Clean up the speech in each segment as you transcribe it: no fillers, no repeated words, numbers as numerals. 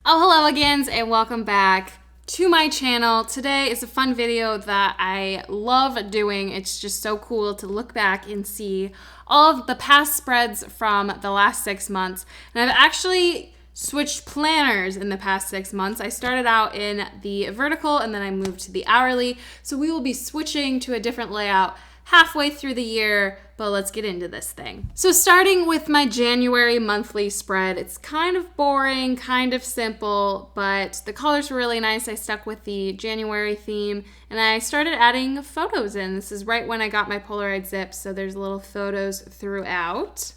Oh, hello again, and welcome back to my channel. Today is a fun video that I love doing. It's just so cool to look back and see all of the past spreads from the last 6 months. And I've actually switched planners in the past 6 months. I started out in the vertical and then I moved to the hourly. So we will be switching to a different layout halfway through the year, but let's get into this thing. So starting with my January monthly spread, it's kind of boring, kind of simple, but the colors were really nice. I stuck with the January theme and I started adding photos in. This is right when I got my Polaroid zips, so there's little photos throughout.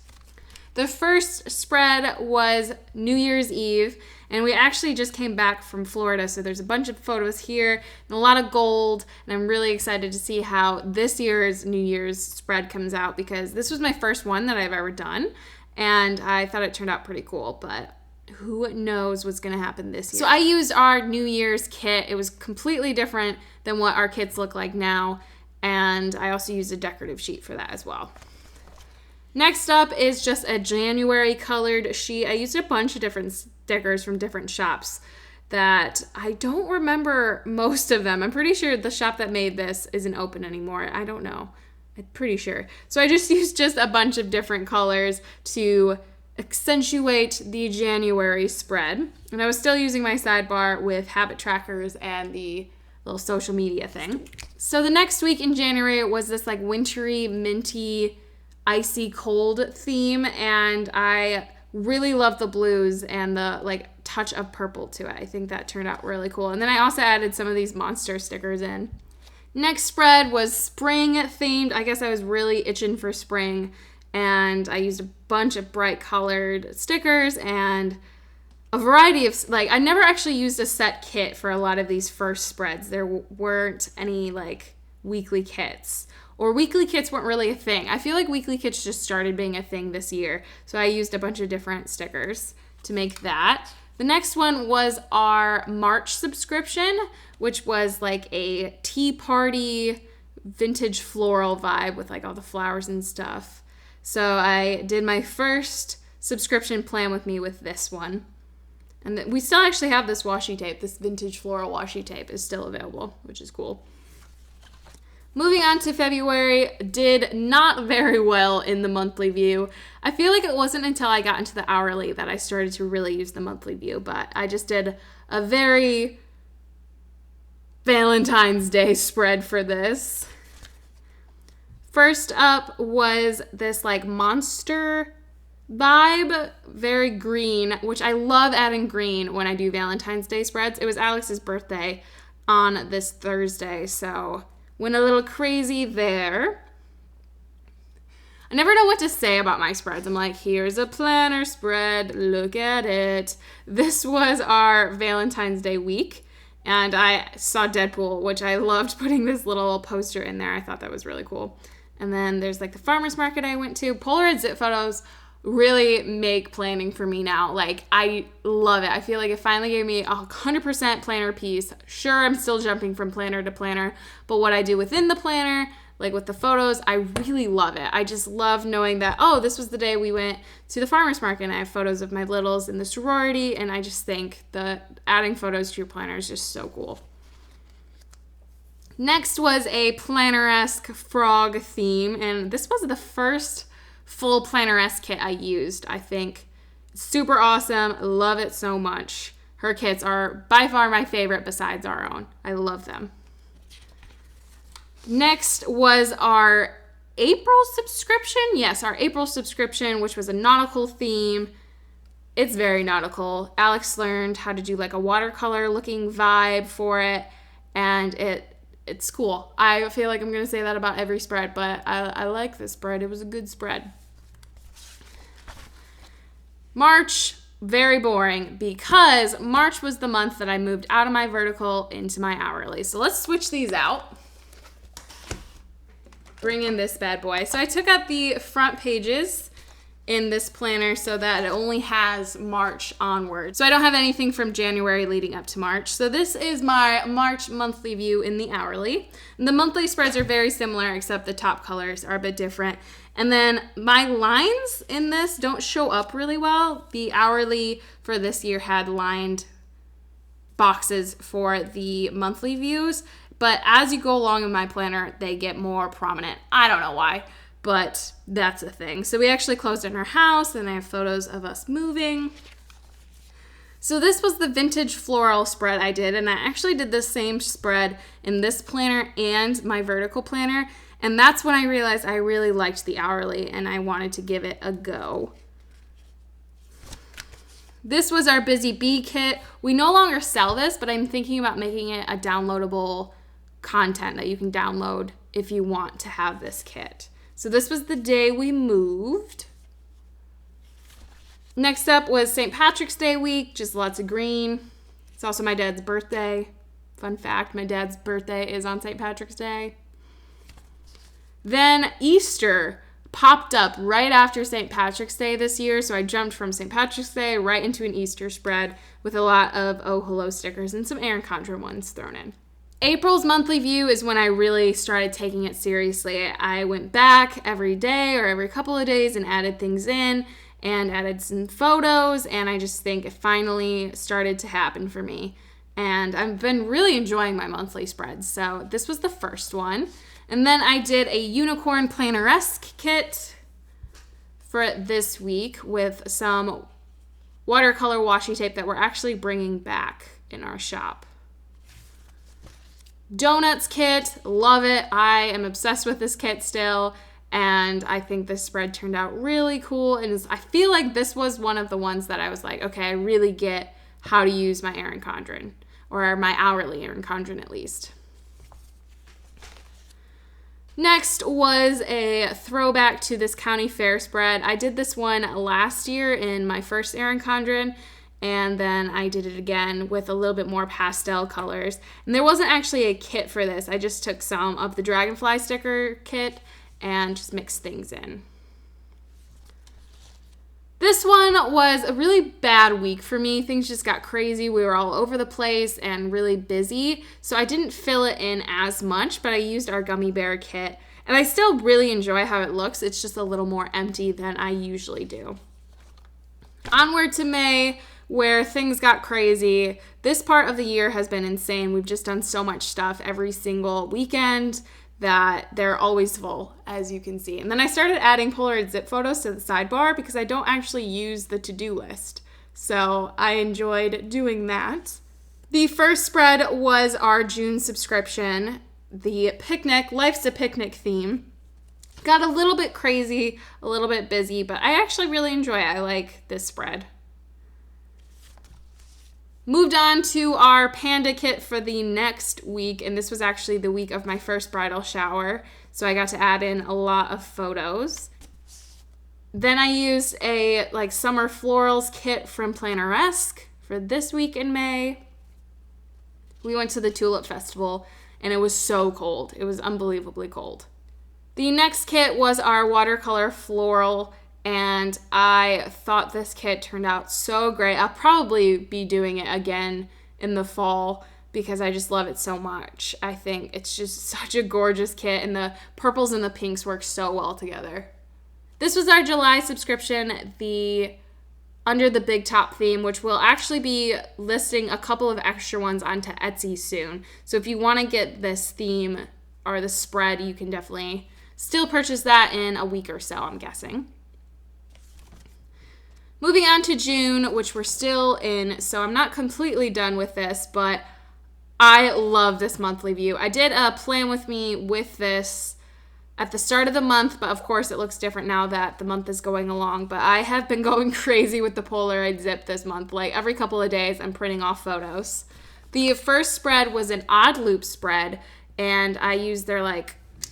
The first spread was New Year's Eve, and we actually just came back from Florida, so there's a bunch of photos here and a lot of gold, and I'm really excited to see how this year's New Year's spread comes out because this was my first one that I've ever done, and I thought it turned out pretty cool, but who knows what's going to happen this year. So I used our New Year's kit. It was completely different than what our kits look like now, and I also used a decorative sheet for that as well. Next up is just a January colored sheet. I used a bunch of different stickers from different shops that I don't remember most of them. I'm pretty sure the shop that made this isn't open anymore. I don't know. I'm pretty sure. So I just used just a bunch of different colors to accentuate the January spread. And I was still using my sidebar with habit trackers and the little social media thing. So the next week in January was this like wintry, minty, icy cold theme, and I really love the blues and the like touch of purple to it. I think that turned out really cool. And then I also added some of these monster stickers in. Next spread was spring themed. I guess I was really itching for spring, and I used a bunch of bright colored stickers and a variety of, like, I never actually used a set kit for a lot of these first spreads. There weren't any like weekly kits. Or weekly kits weren't really a thing. I feel like weekly kits just started being a thing this year. So I used a bunch of different stickers to make that. The next one was our March subscription, which was like a tea party vintage floral vibe with like all the flowers and stuff. So I did my first subscription plan with me with this one. And we still actually have this washi tape. This vintage floral washi tape is still available, which is cool. Moving on to February, did not very well in the monthly view. I feel like it wasn't until I got into the hourly that I started to really use the monthly view, but I just did a very Valentine's Day spread for this. First up was this like monster vibe, very green, which I love adding green when I do Valentine's Day spreads. It was Alex's birthday on this Thursday, so went a little crazy there. I never know what to say about my spreads. I'm like, here's a planner spread, look at it. This was our Valentine's Day week, and I saw Deadpool, which I loved putting this little poster in there. I thought that was really cool. And then there's like the farmer's market I went to. Polaroid zip photos really make planning for me now. Like, I love it. I feel like it finally gave me 100% planner piece. Sure, I'm still jumping from planner to planner, but what I do within the planner, like with the photos, I really love it. I just love knowing that, oh, this was the day we went to the farmer's market and I have photos of my littles in the sorority, and I just think that adding photos to your planner is just so cool. Next was a planner-esque frog theme, and this was the first full planner-esque kit I used, I think. Super awesome. Love it so much. Her kits are by far my favorite besides our own. I love them. Next was our April subscription. Yes, our April subscription, which was a nautical theme. It's very nautical. Alex learned how to do like a watercolor looking vibe for it, and it's cool. I feel like I'm going to say that about every spread, but I like this spread. It was a good spread. March, very boring because March was the month that I moved out of my vertical into my hourly. So let's switch these out. Bring in this bad boy. So I took out the front pages in this planner so that it only has March onward. So I don't have anything from January leading up to March. So this is my March monthly view in the hourly. And the monthly spreads are very similar, except the top colors are a bit different. And then my lines in this don't show up really well. The hourly for this year had lined boxes for the monthly views, but as you go along in my planner, they get more prominent. I don't know why, but that's a thing. So we actually closed in our house, and I have photos of us moving. So this was the vintage floral spread I did, and I actually did the same spread in this planner and my vertical planner, and that's when I realized I really liked the hourly and I wanted to give it a go. This was our Busy Bee kit. We no longer sell this, but I'm thinking about making it a downloadable content that you can download if you want to have this kit. So this was the day we moved. Next up was St. Patrick's Day week, just lots of green. It's also my dad's birthday. Fun fact, my dad's birthday is on St. Patrick's Day. Then Easter popped up right after St. Patrick's Day this year, so I jumped from St. Patrick's Day right into an Easter spread with a lot of Oh Hello stickers and some Erin Condren ones thrown in. April's monthly view is when I really started taking it seriously. I went back every day or every couple of days and added things in and added some photos, and I just think it finally started to happen for me. And I've been really enjoying my monthly spreads, so this was the first one. And then I did a unicorn planner-esque kit for this week with some watercolor washi tape that we're actually bringing back in our shop. Donuts kit, love it. I am obsessed with this kit still, and I think this spread turned out really cool. And I feel like this was one of the ones that I was like, okay, I really get how to use my Erin Condren, or my hourly Erin Condren at least. Next was a throwback to this county fair spread. I did this one last year in my first Erin Condren, and then I did it again with a little bit more pastel colors. And there wasn't actually a kit for this. I just took some of the dragonfly sticker kit and just mixed things in. This one was a really bad week for me. Things just got crazy. We were all over the place and really busy. So I didn't fill it in as much, but I used our gummy bear kit. And I still really enjoy how it looks. It's just a little more empty than I usually do. Onward to May, where things got crazy. This part of the year has been insane. We've just done so much stuff every single weekend that they're always full, as you can see. And then I started adding Polaroid zip photos to the sidebar because I don't actually use the to-do list. So I enjoyed doing that. The first spread was our June subscription, the picnic, Life's a Picnic theme. Got a little bit crazy, a little bit busy, but I actually really enjoy it. I like this spread. Moved on to our panda kit for the next week, and this was actually the week of my first bridal shower, so I got to add in a lot of photos. Then I used a summer florals kit from Planner-esque for this week in May. We went to the Tulip Festival, and it was so cold. It was unbelievably cold. The next kit was our watercolor floral, and I thought this kit turned out so great. I'll probably be doing it again in the fall because I just love it so much. I think it's just such a gorgeous kit, and the purples and the pinks work so well together. This was our July subscription, the Under the Big Top theme, which we'll actually be listing a couple of extra ones onto Etsy soon. So if you want to get this theme or the spread, you can definitely still purchase that in a week or so, I'm guessing. Moving on to June, which we're still in, so I'm not completely done with this, but I love this monthly view. I did a plan with me with this at the start of the month, but of course it looks different now that the month is going along, but I have been going crazy with the Polaroid zip this month. Every couple of days, I'm printing off photos. The first spread was an odd loop spread, and I used their, I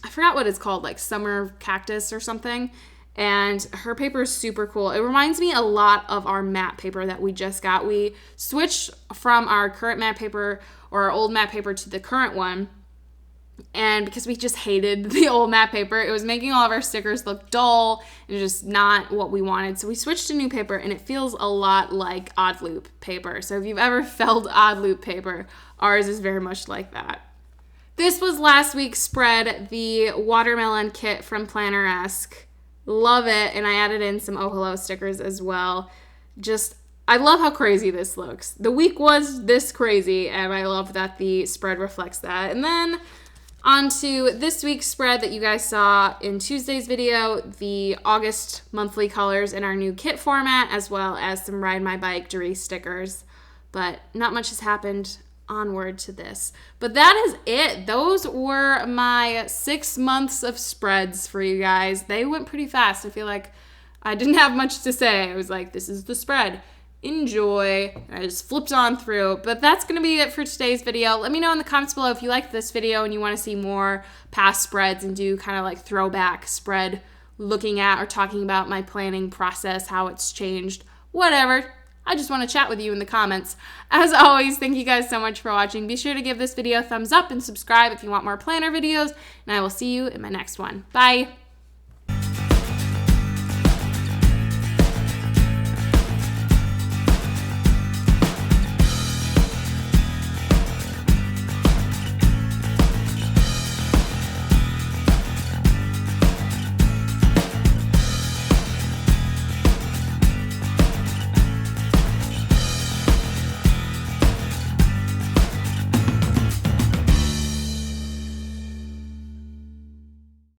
forgot what it's called, summer cactus or something. And her paper is super cool. It reminds me a lot of our matte paper that we just got. We switched from our current matte paper or our old matte paper to the current one. And because we just hated the old matte paper, it was making all of our stickers look dull and just not what we wanted. So we switched to new paper, and it feels a lot like odd loop paper. So if you've ever felt odd loop paper, ours is very much like that. This was last week's spread, the watermelon kit from Planner-esque. Love it, and I added in some Oh Hello stickers as well. Just I love how crazy this looks. The week was this crazy, and I love that the spread reflects that. And then on to this week's spread that you guys saw in Tuesday's video, the August monthly colors in our new kit format, as well as some Ride My Bike Doris stickers. But not much has happened onward to this. But that is it. Those were my 6 months of spreads for you guys. They went pretty fast. I feel like I didn't have much to say. I was like, this is the spread. Enjoy. I just flipped on through. But that's going to be it for today's video. Let me know in the comments below if you liked this video and you want to see more past spreads and do kind of like throwback spread looking at or talking about my planning process, how it's changed, whatever. I just want to chat with you in the comments. As always, thank you guys so much for watching. Be sure to give this video a thumbs up and subscribe if you want more planner videos, and I will see you in my next one. Bye!